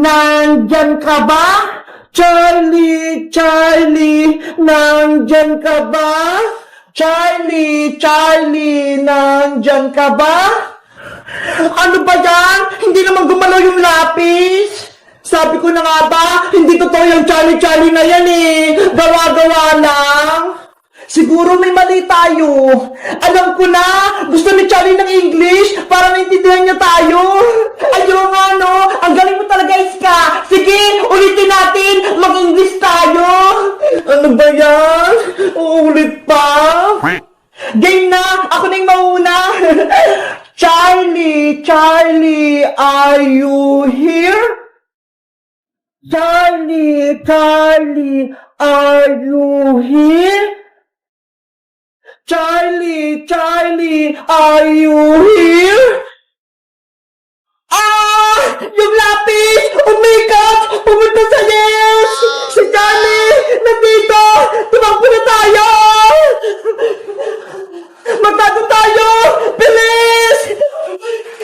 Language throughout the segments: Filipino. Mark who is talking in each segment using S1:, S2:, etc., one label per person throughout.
S1: Nandyan ka ba? Charlie, Charlie, nandyan ka ba? Charlie, Charlie, nandyan ka ba? Ano ba yan? Hindi naman gumalaw yung lapis. Sabi ko na nga ba, hindi totoo yung Charlie, Charlie na yan eh. Gawa-gawa lang. Siguro may mali tayo. Alam ko na, gusto ni Charlie ng English para maintindihan niya tayo. Ayun nga no, ang galing mo talaga, Iska. Sige, ulitin natin, mag-English tayo. Ano ba yan? Uulit pa? Game na, ako na yung mauna. Charlie, Charlie, are you here? Charlie, Charlie, are you here? Charlie, Charlie, are you here? Yung lapis! Oh my God! Pumunta sa yes! Si Charlie! Nandito! Tumakbo na tayo! Magtago tayo! Bilis!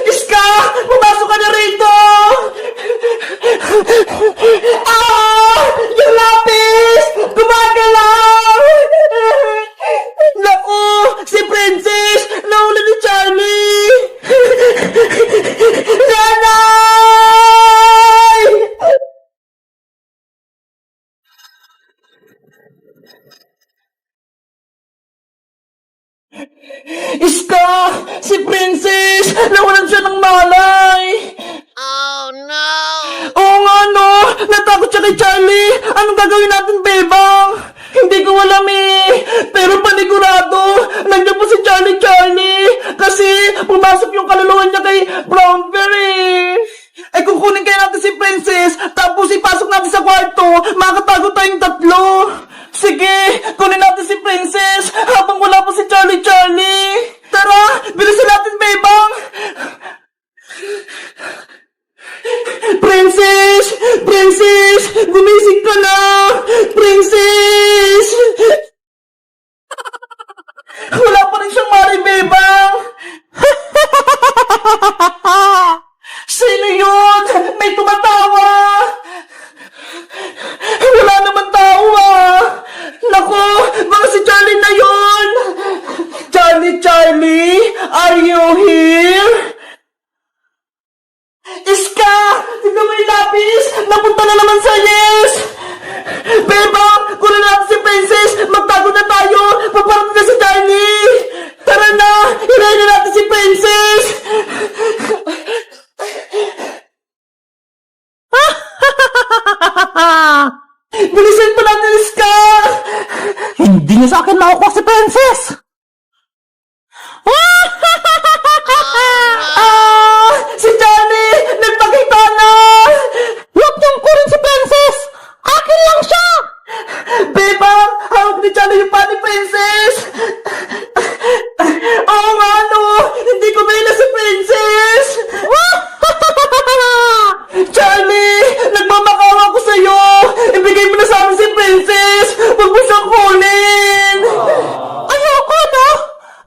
S1: Iska! Pumasok ka na rito! Yung lapis! Gumagalaw! Naku! Si Princess! Naula ni Charlie! Nanay! Iska! Si Princess! Nawalan siya ng malay!
S2: Oh no!
S1: Oo nga no! Natakot siya kay Charlie! Anong gagawin natin, Bebang? Hindi ko alam eh! Pero panigurado! Nandiyan po si Charlie Charlie! Kasi pumasok yung kaluluwa niya kay Brown Bear. Ay kukunin kaya natin si Princess tapos ipasok natin sa kwarto, makakatago tayong tatlo. Sige, kunin natin si Princess habang wala pa si Charlie Charlie. Tara, bilisan natin, Bebang. Princess! Princess! Gumising ka na! Princess! Wala pa rin siyang mari, Bebang! Sino yun? May tumatawa! Wala naman tawa! Naku! Baka si Charlie na yun! Charlie, Charlie! Are you here? Iska! Tignan mo yung lapis! Napunta na naman sa yes! Bebang! Kunin natin si Princess! Magtago na tayo! Paparating na si Charlie! Tara na! Hilahin na natin si Princess! Bilisan pa natin, Iska! Hindi niya sa akin makukuha si Princess! Si Johnny! Nagpakita na! Huwag niyong kunin si Princess! Akin lang siya! Bebang! Hawag ni Johnny yung pa ni Princess! Oo nga no! Hindi ko maila si Princess! Charlie! Nagmamakawa ko sa'yo! Ibigay mo na sa amin si Princess! Huwag mo siyang kunin! Ayoko no?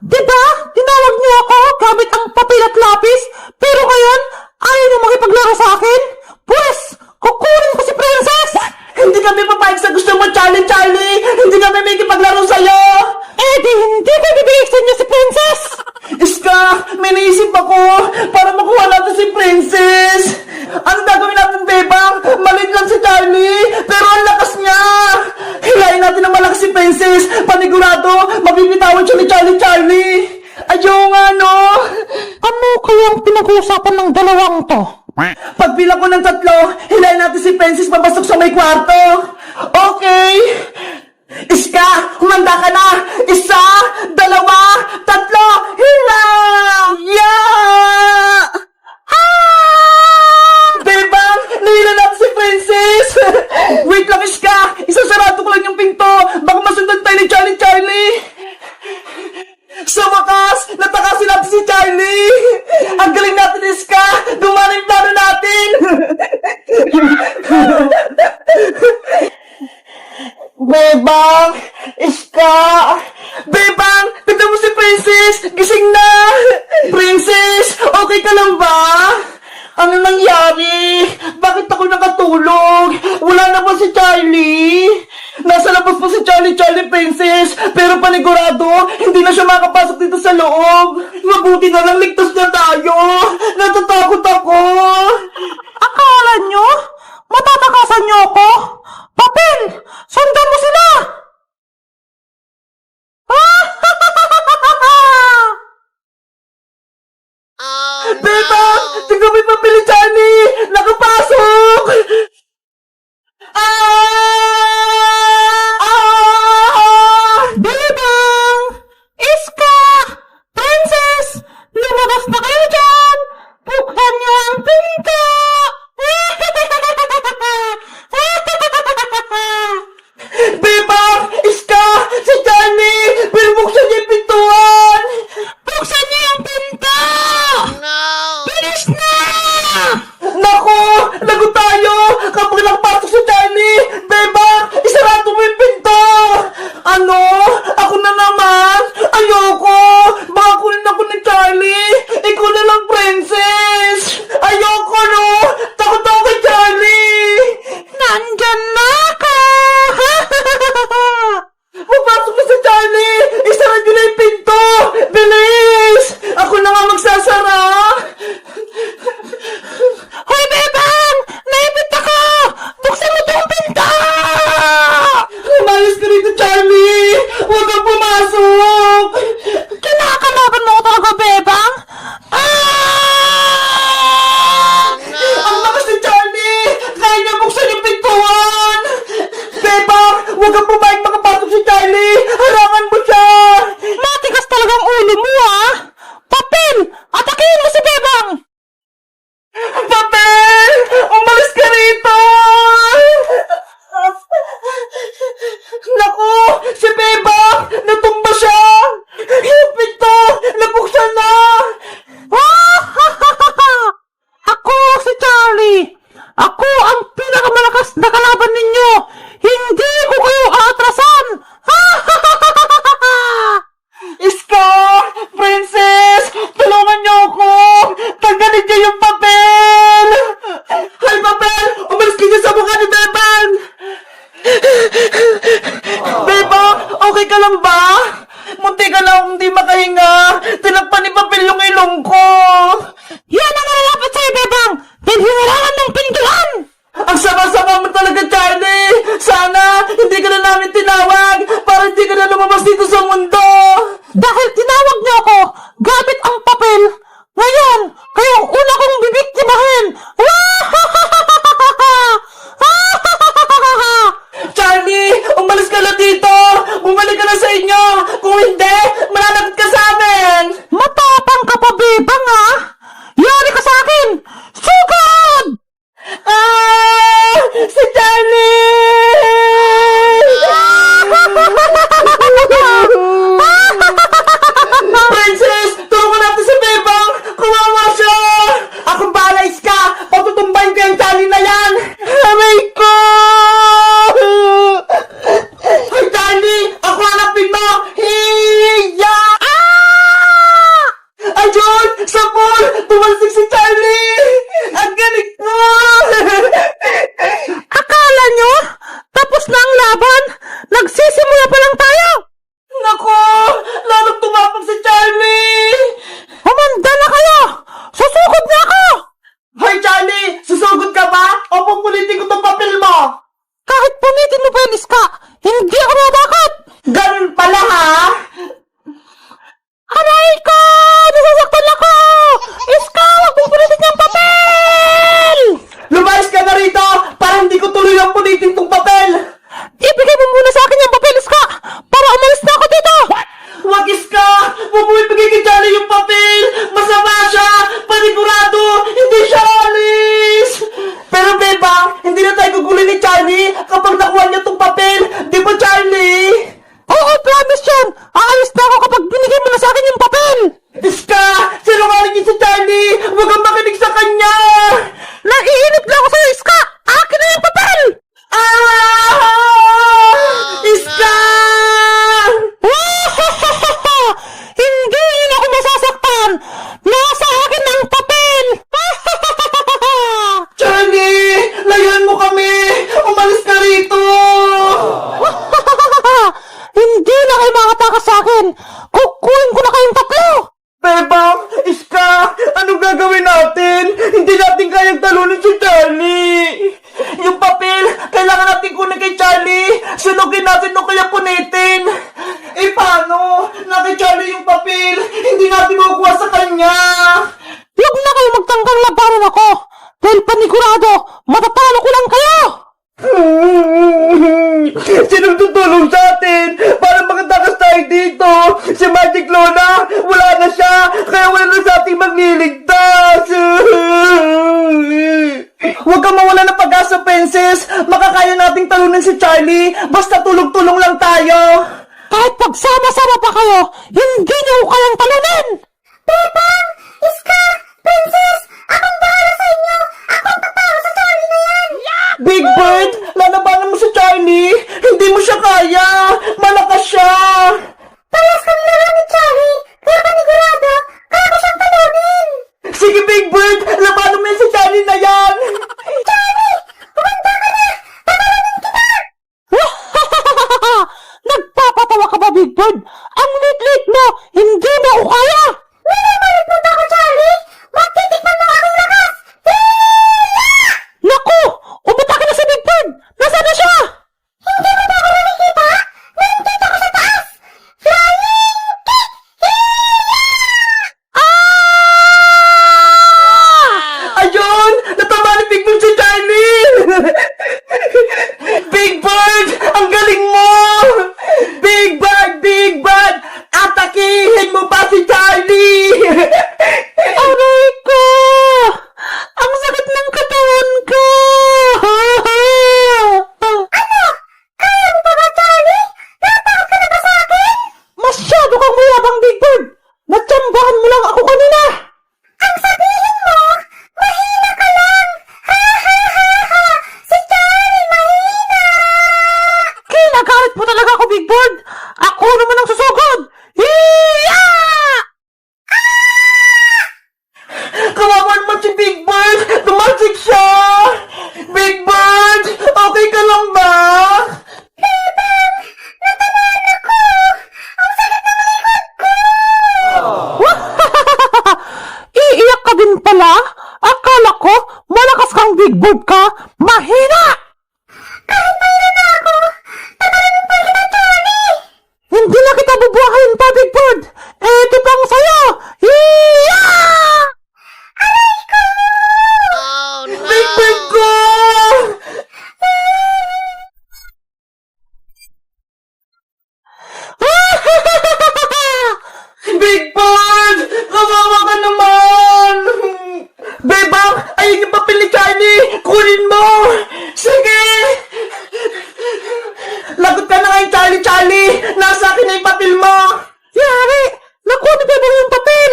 S1: Diba? Tinawag niyo ako gamit ang papel at lapis, pero ngayon, ayaw niyo makipaglaro sa akin? Pwes, kukunin ko si Princess! Hindi kami papayag sa gusto mo, Charlie, Charlie! Hindi kami may kipaglaro sa'yo! Eh di hindi ko bibigay sa inyo si Princess! Iska, may naisip ako para makuha natin si Princess! Ano gagawin natin, Bebang? Malit lang si Charlie, pero ang lakas niya! Hilahin natin ang malakas si Princess! Panigurado, mabibitawan siya ni Charlie, Charlie! Ayaw nga, no? Ano kayang pinag-uusapan ng dalawang to? Pagbilang ko ng 3, hilahin natin si Princess papasok sa may kwarto! Okay! Iska, humanda ka na! 1, 2, 3, hilang! Yeah! Bebang, nahila natin si Princess! Wait lang, Iska! Isasarado ko lang yung pinto! Baka masundan tayo ni Charlie Charlie! Sa wakas, natakasin natin si Charlie! Ang galing natin, Iska! Gumana yung plano natin! Bebang! Iska! Bebang! Tignan mo si Princess! Gising na! Princess! Okay natutulog. Wala na ba si Charlie? Nasa labas po si Charlie Princess. Pero panigurado, hindi na siya makapasok dito sa loob. Mabuti na lang ligtas na tayo. Natatakot ako. Akala nyo? Matatakasan nyo ako? Papel! Sundan mo sila!
S2: Oh,
S1: Beba!
S2: no!
S1: Tingnan mo yung papel ni Charlie! Nakapasok! Bebang! Iska! Princess! Lumabas na kayo dyan! Buksan niyo ang pinto! Bebang! Iska! Si Charlie! Binubuksan niya yung pintuan! Buksan niyo yung pinto!
S2: No!
S1: Bilis na! Naku! Lago tayo! Kapag nakapasok si Charlie! Bebang! Isarado mo yung pinto! Ano? Ako na naman? Ayoko! Baka kunin ako ni Charlie! Ikaw na lang, princess! Ayoko, no! Takot ako kay Charlie! Nandyan na ako! Mapasok na si Charlie! Isara niyo na yung pinto! Bilis! Ako na nga magsasara! Hoy, Bebang! Naipit ako! Buksan mo tong pinto! Umayos ka rito, Charlie! Huwag kang pumasok! Kinakalaban mo ko talaga, Bebang? Ang lakas ni Charlie! Kaya niya buksan yung pintuan! Bebang! Huwag kang pumayag makapasok si Charlie! Harangan mo siya! Matigas talagang ulo mo, ah! Papel! Atakihin mo si Bebang! Papel! Umalis ka rito! Naku! Si Bebang! Natumba siya! Yung pinto! Nabuksan na! Ako si Charlie! Ako ang pinakamalakas na kalaban ninyo! Hindi ko kayo aatrasan! Iska! Princess! Tulungan niyo ako! Tanggalin niyo yung papel! Hay, papel! Umalis ka dyan sa mukha ni Bebang! Bebang! Okay ka lang ba? Munti ka na akong di makahinga! Tinakpan ni papel yung ilong ko! Yan ang nalalapat sa'yo, Bebang! Dahil hinirangan ng pintuan! Ang sama-sama mo talaga, Charlie! Sana hindi ka na namin tinawag para hindi ka na lumabas dito sa mundo! Dahil tinawag niyo ako gamit ang papel, ngayon, kayo ang una kong bibiktimahin! Charlie! Umalis ka na dito! Bumalik ka na sa inyo! Kung hindi, mananagot ka sa amin! Matapang ka pa, Bebang, ha? Yari ka sa akin! Sugod! Si Charlie! Princess! Tulungan natin si Bebang! natin! Hindi natin kayang talunin si Charlie! Yung papel, kailangan natin kunin kay Charlie! Sunugin natin o kaya punitin! Eh paano? Na kay Charlie yung papel! Hindi natin makukuha sa kanya!
S3: Huwag na kayo magtanggang labanan ako! Dahil panigurado, matatalo ko lang kayo!
S1: Sinong tutulong sa atin para makatakas tayo dito? Si Magic Lola, wala na siya, kaya wala na sa ating magliligtas. Huwag kang mawala ng pag-asa, Princess. Makakaya nating talunin si Charlie, basta tulong-tulong lang tayo.
S3: Kahit pagsama-sama pa kayo, hindi niyo ko kayang talunin! Bebang! Iska! Princess! Akong bahala sa inyo! Akong tatalo sa Charlie na yan!
S1: Big Bird, lalabanan mo si Charlie. Hindi mo siya kaya. Malakas siya.
S3: Palas kami na lang ni Charlie! Kaya panigurado, kaya ko siyang talunin!
S1: Sige, Big Bird, labanan mo yan si Charlie na yan.
S3: Charlie! Kumanda ka na! Talunin kita! Nagpapatawa ka ba, Big Bird? Ang lit-lit mo! Hindi mo ko kaya! Nalamalit mo ba ako, Charlie? Magtitikman mo aking lakas! Naku! Umatake na si Big Bird! Nasaan na siya? Hindi mo ba ako nakikita? Nakikita ko sa taas! Flying kick!
S1: Ayun! Natama ni Big Bird si Charlie! Big Bird! Ang galing mo! Big Bird! Big Bird! Atakihin mo ba si Charlie?
S3: Aray ko! Ang sakit ng katawan ko! Ano? Kaya mo ba ba, Charlie? Natakot ka na ba sa akin? Masyado kang mayabang, Big Bird! Natsambahan mo lang ako kanina! Ang sabihin mo, mahina ka lang! Ha ha ha ha! Si Charlie mahina! Kinagalit mo talaga ako, Big Bird! Ako naman ang susugod! Hiya!
S1: Kawawa naman si Big Bird! Tumasik siya! Big Bird! Okay ka lang ba?
S3: Iiyak ka din pala? Akala ko, malakas kang Big Bird ka, mahina! Kahit mahina na ako, tagalin pa kita, Charlie! Hindi na kita bubuhayin pa, Big Bird! Ito pang sayo! Hiya!
S2: Oh
S1: Big Bird
S2: no!
S1: ko! Big Bird! Kawawa ka naman! Bebang! Ayun yung papel ni Charlie! Kunin mo! Sige! Lagot ka na ngayon, Charlie! Charlie! Nasa akin na yung papel mo!
S3: Yari! Nakuha ni Bebang yung papel!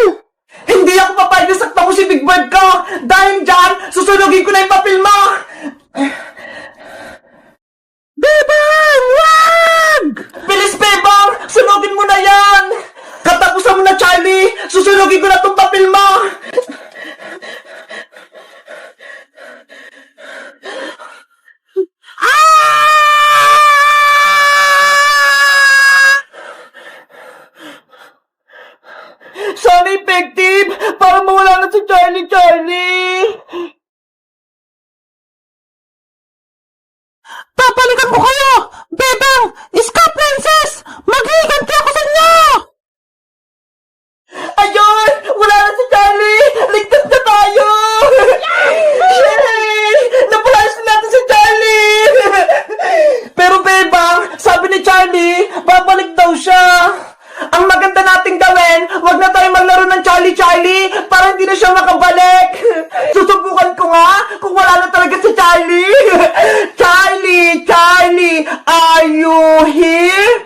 S1: Hindi ako papayag na saktan ko si Big Bird ko! Dahil dyan, susunugin ko na yung papel mo!
S3: Bebang! Wag!
S1: Bilis, Bebang! Sunugin mo na yan! Katapusan mo na, Charlie! Susunugin ko na itong papel mo! Sana effective! Para mawala na si Charlie!
S3: Papalikan ko kayo! Bebang! Iska, Princess! Magliganti ako sa inyo!
S1: Ayun! Wala na si Charlie! Ligtas na tayo! Yay! Napalayas na natin si Charlie! Pero Bebang, sabi ni Charlie, babalik daw siya! Ang maganda nating gawin, wag na tayo maglaro ng Charlie para hindi na siya makabalik! Susubukan ko nga kung wala na talaga si Charlie! Charlie! Are you here?